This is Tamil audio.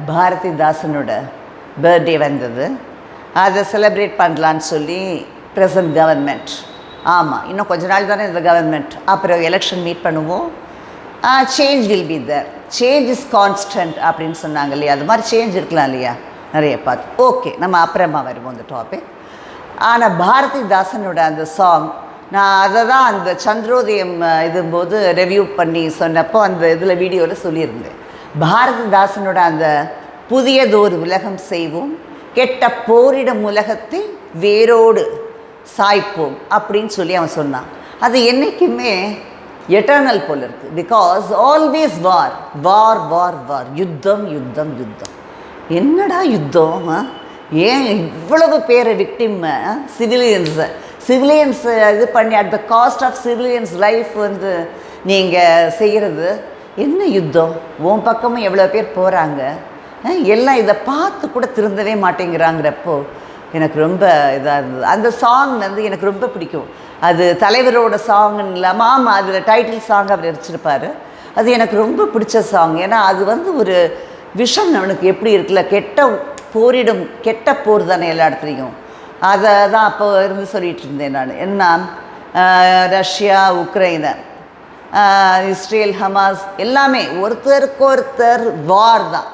பாரதிதாசனோட பர்த்டே வந்தது. அதை செலிப்ரேட் பண்ணலான்னு சொல்லி ப்ரெசன்ட் கவர்மெண்ட், ஆமாம் இன்னும் கொஞ்ச நாள் தானே இந்த கவர்மெண்ட், அப்புறம் எலெக்ஷன் மீட் பண்ணுவோம், change will be there, change is constant அப்படின்னு சொன்னாங்க இல்லையா. அது மாதிரி சேஞ்ச் இருக்கலாம் இல்லையா நிறைய பார்த்து. ஓகே, நம்ம அப்புறமா வருவோம் அந்த டாபிக். ஆனால் பாரதிதாசனோட அந்த சாங், நான் அதை தான் அந்த சந்திரோதயம் இதும்போது ரிவ்யூ பண்ணி சொன்னப்போ அந்த இதில் வீடியோவில் சொல்லியிருந்தேன். பாரதிதாசனோட அந்த புதியதோர் உலகம் செய்வோம், கெட்ட போரிடும் உலகத்தை வேரோடு சாய்ப்போம் அப்படின்னு சொல்லி அவன் சொன்னான். அது என்றைக்குமே எட்டர்னல் போல் இருக்குது. பிகாஸ் ஆல்வேஸ் வார் வார் வார் வார், யுத்தம் யுத்தம் யுத்தம். என்னடா யுத்தம்? ஏன் இவ்வளவு பேரை விக்டிம் சிவிலியன்ஸை இது பண்ணி at the cost of civilians life வந்து நீங்கள் செய்கிறது என்ன யுத்தம்? உன் பக்கமும் எவ்வளோ பேர் போகிறாங்க, எல்லாம் இதை பார்த்து கூட திருந்தவே மாட்டேங்கிறாங்கிறப்போ எனக்கு ரொம்ப இதாக இருந்தது. அந்த சாங் வந்து எனக்கு ரொம்ப பிடிக்கும். அது தலைவரோட சாங்னு இல்லாமல், ஆமாம் அதில் டைட்டில் சாங் அவர் வச்சுருப்பார். அது எனக்கு ரொம்ப பிடிச்ச சாங். ஏன்னா அது வந்து ஒரு விஷன் அவனுக்கு எப்படி இருக்குல்ல, கெட்ட போர் தானே எல்லா இடத்துலையும். அதை தான் அப்போ இருந்து சொல்லிகிட்டு இருந்தேன் நான். என்ன ரஷ்யா உக்ரைனை, இஸ்ரேல் ஹமாஸ் எல்லாமே ஒருத்தருக்கு ஒருத்தர் வார் தான்.